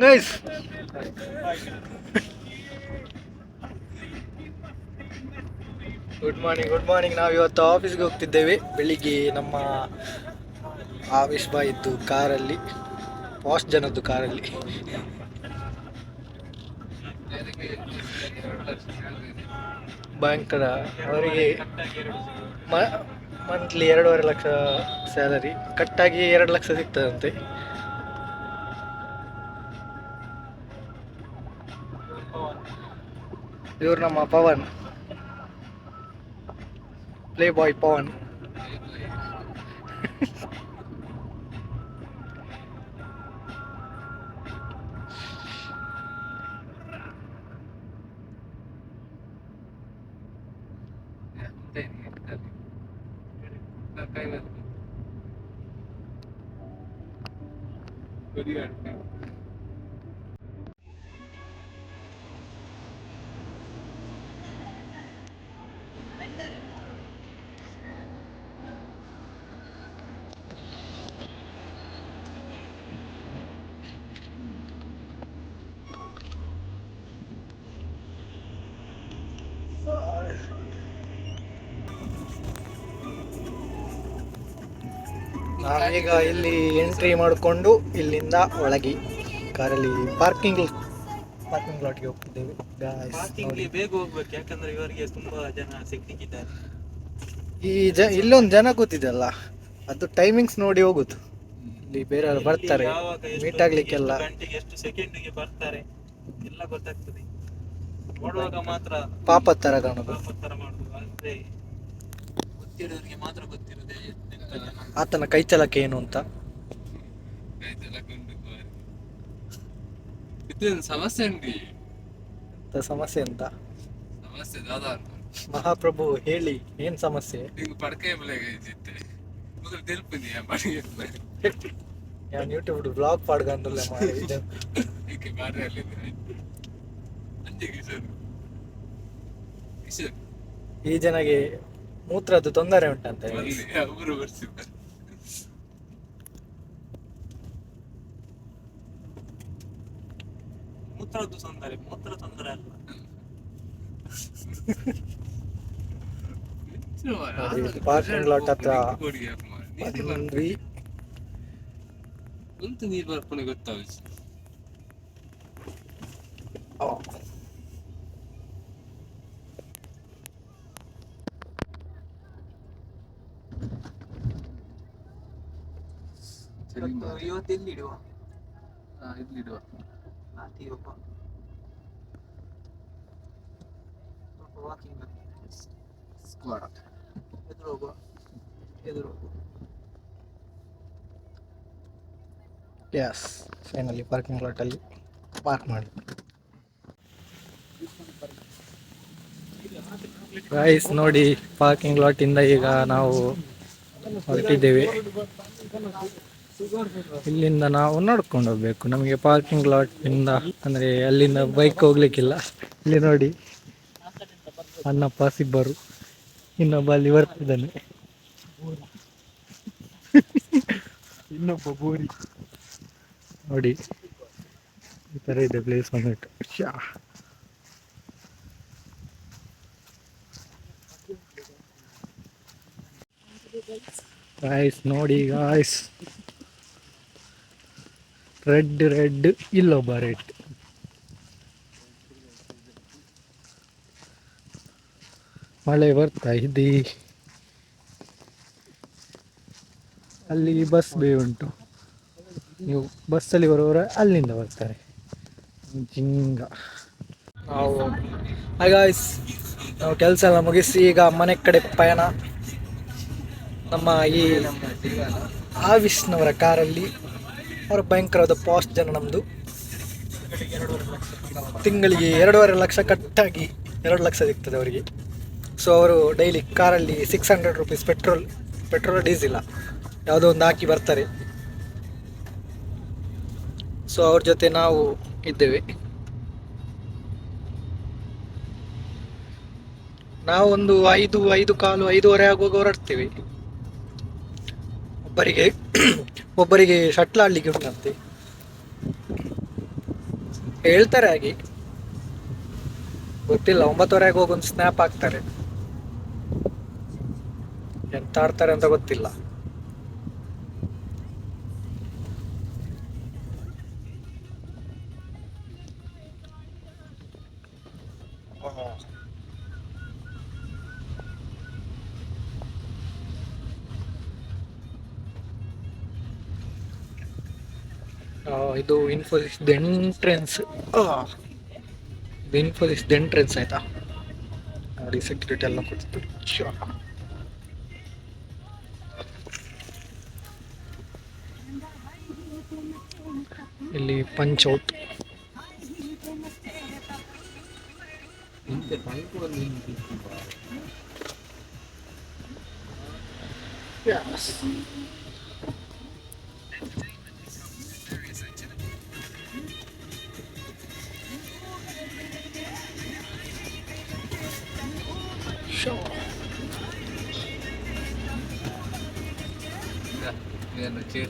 Guys good morning, good morning. ನಾವು ಇವತ್ತು ಆಫೀಸ್ಗೆ ಹೋಗ್ತಿದ್ದೇವೆ. ಬೆಳಿಗ್ಗೆ ನಮ್ಮ ಆಫೀಸ್ ಬಾಯ್ ಇದ್ದು ಕಾರಲ್ಲಿ, ಪಾಸ್ಟ್ ಜನದ್ದು ಕಾರಲ್ಲಿ. ಭಯಂಕರ. ಅವರಿಗೆ ಮಂತ್ಲಿ 2.5 ಲಕ್ಷ ಸ್ಯಾಲರಿ, ಕಟ್ಟಾಗಿ 2 ಲಕ್ಷ ಸಿಗ್ತದಂತೆ. ಇವ್ರು ನಮ್ಮ ಪವನ್, ಪ್ಲೇ ಬಾಯ್ ಪವನ್. ನಾವೀಗ ಇಲ್ಲಿ ಎಂಟ್ರಿ ಮಾಡಿಕೊಂಡು ಇಲ್ಲಿಂದ ಒಳಗೆ ಕಾರಲ್ಲಿ ಪಾರ್ಕಿಂಗ್ ಲಾಟ್ಗೆ ಹೋಗ್ತಿದ್ದೇವೆ. ಬೇಗ ಹೋಗ್ಬೇಕು, ಯಾಕಂದ್ರೆ ಇವರಿಗೆ ತುಂಬಾ ಜನ ಸಿಕ್ಕಿದ್ದಾರೆ. ಇಲ್ಲೊಂದು ಜನ ಕೂತಿದೆಲ್ಲ, ಅದು ಟೈಮಿಂಗ್ಸ್ ನೋಡಿ ಹೋಗುದು. ಇಲ್ಲಿ ಬೇರೆ ಬರ್ತಾರೆ ಮೀಟ್ ಆಗ್ಲಿಕ್ಕೆಲ್ಲ. ಗಂಟೆಗೆ ಎಷ್ಟು ಸೆಕೆಂಡ್ಗೆ ಬರ್ತಾರೆ ಎಲ್ಲ ಗೊತ್ತಾಗ್ತದೆ. ನೋಡುವಾಗ ಮಾತ್ರ ಪಾಪ ತರ ಕಾಣುದು. ಮಾಡುದು ಅಂದ್ರೆ ಗೊತ್ತಿರೋರಿಗೆ ಮಾತ್ರ ಗೊತ್ತಿರೋದೆ ಆತನ ಕೈ ಚಲಕ ಏನು ಅಂತ. ಸಮಸ್ಯೆ ಉಂಟು. ಸಮಸ್ಯೆ ಅಂತ ಸಮಸ್ಯೆ ದಾದಾ ಮಹಾಪ್ರಭು ಹೇಳಿ, ಏನ್ ಸಮಸ್ಯೆ? ಪಡಕೆ ಮೊದಲು ತೆಲ್ಪನಿ ഞാൻ യൂട്യൂബിൽ വ്ളോഗ് പാടുകയെന്നുള്ള ಈ ಜನಗೆ ಮೂತ್ರದ ತೊಂದರೆ ಉಂಟಂತೆ. ಮೂತ್ರ ತೊಂದರೆ ಅಲ್ಲ. ಪಾರ್ಕಿಂಗ್ ಲಾಟ್ ಹತ್ರ ಬಂದ್ವಿ. ನೀರು ಬರ್ಕೊಂಡು ಗೊತ್ತಾಗ ಇವತ್ತು ಎಲ್ಲಿಡುವ? ಇಲ್ಲಿಡುವ. ವಾಕಿಂಗ್ ಸ್ಕ್ವಾಡ್ ಎದುರು ಹೋಗುವ. ಯಸ್, ಫೈನಲಿ ಪಾರ್ಕಿಂಗ್ ಲಾಟಲ್ಲಿ ಪಾರ್ಕ್ ಮಾಡಿ. ಗೈಸ್ ನೋಡಿ, ಪಾರ್ಕಿಂಗ್ ಲಾಟಿಂದ ಈಗ ನಾವು ಹೊರಟಿದ್ದೇವೆ. ಇಲ್ಲಿಂದ ನಾವು ನಡ್ಕೊಂಡು ಹೋಗ್ಬೇಕು. ನಮಗೆ ಪಾರ್ಕಿಂಗ್ ಲಾಟಿಂದ ಅಂದರೆ ಅಲ್ಲಿಂದ ಬೈಕ್ ಹೋಗ್ಲಿಕ್ಕಿಲ್ಲ. ಇಲ್ಲಿ ನೋಡಿ, ಅಣ್ಣಪ್ಪ ಸಿಬ್ಬರು, ಇನ್ನೊಬ್ಬ ಅಲ್ಲಿ ಬರ್ತಿದ್ದಾನೆ, ಇನ್ನೊಬ್ಬ ಬೋರಿ. ನೋಡಿ ಈ ಥರ ಇದೆ ಪ್ಲೇಸ್ ಬಂದ್ಬಿಟ್ಟು. ಗಾಯ್ಸ್ ನೋಡಿ ಗಾಯ್ಸ್, ರೆಡ್ ಇಲ್ಲೊಬ್ಬ ರೆಡ್. ಮಳೆ ಬರ್ತಾ ಇದೆ. ಅಲ್ಲಿ ಬಸ್ ಬೇ ಉಂಟು, ನೀವು ಬಸ್ಸಲ್ಲಿ ಬರೋರು ಅಲ್ಲಿಂದ ಬರ್ತಾರೆ. ಜಿಂಗ ನಾವು ಕೆಲಸ ಎಲ್ಲ ಮುಗಿಸಿ ಈಗ ಮನೆ ಕಡೆ ಪಯಣ. ನಮ್ಮ ಈ ಆವಿಸ್ನವರ ಕಾರಲ್ಲಿ. ಅವರ ಭಯಂಕರವಾದ ಪಾಸ್ಟ್ ಜನ. ನಮ್ಮದು ತಿಂಗಳಿಗೆ 2.5 ಲಕ್ಷ ಕಟ್ಟಾಗಿ 2 ಲಕ್ಷ ಸಿಗ್ತದೆ ಅವರಿಗೆ. ಸೊ ಅವರು ಡೈಲಿ ಕಾರಲ್ಲಿ 600 ರೂಪೀಸ್ ಪೆಟ್ರೋಲ್ ಡೀಸೆಲ್ಲ ಯಾವುದೋ ಒಂದು ಹಾಕಿ ಬರ್ತಾರೆ. ಸೊ ಅವ್ರ ಜೊತೆ ನಾವು ಇದ್ದೇವೆ. ನಾವು ಒಂದು 5:15 ಆಗುವಾಗ ಹೊರಡ್ತೇವೆ. ಒಬ್ಬರಿಗೆ ಶಟ್ಲ್ ಆಡ್ಲಿಕ್ಕೆ ಉಂಟಂತೆ. ಹೇಳ್ತಾರೆ ಹಾಗೆ, ಗೊತ್ತಿಲ್ಲ. 9:30 ಹೋಗಿ ಒಂದು ಸ್ನ್ಯಾಪ್ ಹಾಕ್ತಾರೆ, ಎಂತ ಆಡ್ತಾರೆ ಅಂತ ಗೊತ್ತಿಲ್ಲ. ಇದು ಇನ್ಫೋಸಿಸ್ ಎಂಟ್ರೆನ್ಸ್. ಇದು ಇನ್ಫೋಸಿಸ್ ಎಂಟ್ರೆನ್ಸ್ ಆಯ್ತಾ ನೋಡಿ, ಸೆಕ್ಯೂರಿಟಿ ಎಲ್ಲ ಕೊಡ್ತಾರೆ. ಇಲ್ಲಿ ಪಂಚ್ ಔಟ್. ಇದನ್ನು ಚೇತ